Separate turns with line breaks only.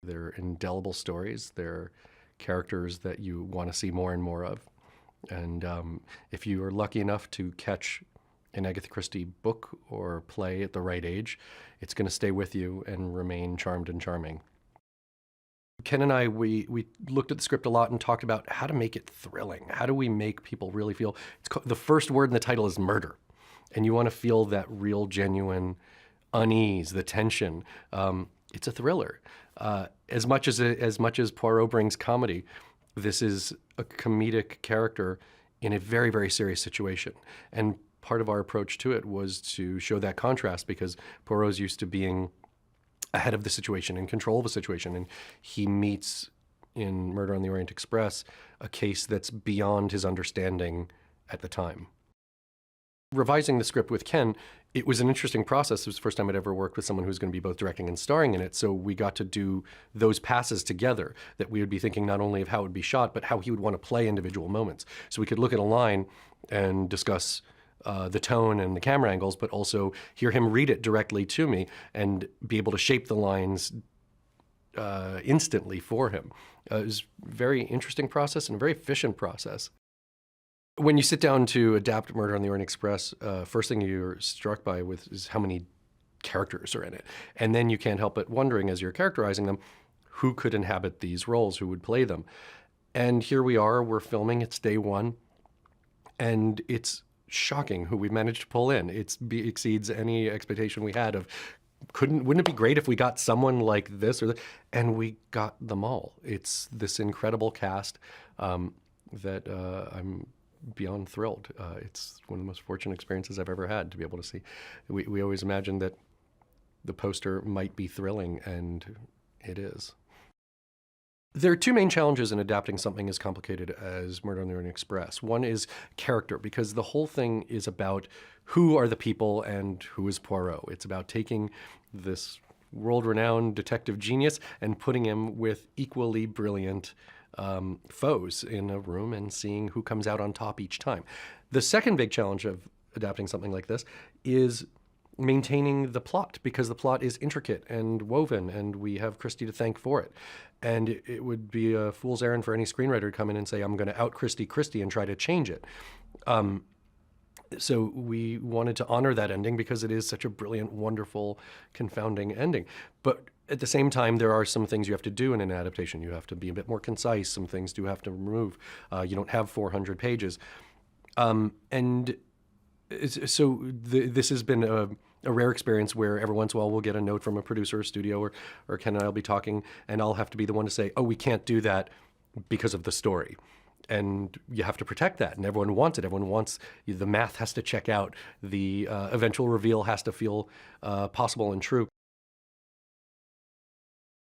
They're indelible stories. They're characters that you want to see more and more of. And if you are lucky enough to catch an Agatha Christie book or play at the right age, it's going to stay with you and remain charmed and charming. Ken and I, we looked at the script a lot and talked about how to make it thrilling. How do we make people really feel? The first word in the title is murder. And you want to feel that real, genuine unease, the tension. It's a thriller. As much as Poirot brings comedy, this is a comedic character in a very, very serious situation. And part of our approach to it was to show that contrast, because Poirot's used to being ahead of the situation, in control of the situation, and he meets in Murder on the Orient Express a case that's beyond his understanding at the time. Revising the script with Ken, it was an interesting process. It was the first time I'd ever worked with someone who's going to be both directing and starring in it, so we got to do those passes together, that we would be thinking not only of how it would be shot, but how he would want to play individual moments. So we could look at a line and discuss the tone and the camera angles, but also hear him read it directly to me and be able to shape the lines instantly for him. It was a very interesting process and a very efficient process. When you sit down to adapt Murder on the Orient Express, first thing you're struck by is how many characters are in it. And then you can't help but wondering, as you're characterizing them, who could inhabit these roles, who would play them. And here we are, we're filming, it's day one, and it's shocking who we've managed to pull in. It exceeds any expectation we had of, wouldn't it be great if we got someone like this or that? And we got them all. It's this incredible cast that I'm beyond thrilled. It's one of the most fortunate experiences I've ever had to be able to see. We always imagined that the poster might be thrilling, and it is. There are two main challenges in adapting something as complicated as Murder on the Orient Express. One is character, because the whole thing is about who are the people and who is Poirot. It's about taking this world-renowned detective genius and putting him with equally brilliant foes in a room and seeing who comes out on top each time. The second big challenge of adapting something like this is maintaining the plot, because the plot is intricate and woven, and we have Christie to thank for it. And it would be a fool's errand for any screenwriter to come in and say, I'm going to out Christie and try to change it. So we wanted to honor that ending because it is such a brilliant, wonderful, confounding ending. But at the same time, there are some things you have to do in an adaptation. You have to be a bit more concise. Some things do have to remove. You don't have 400 pages. And so this has been a rare experience where every once in a while we'll get a note from a producer or studio, or Ken and I will be talking, and I'll have to be the one to say, oh, we can't do that because of the story. And you have to protect that, and everyone wants it. Everyone wants, the math has to check out. The eventual reveal has to feel possible and true.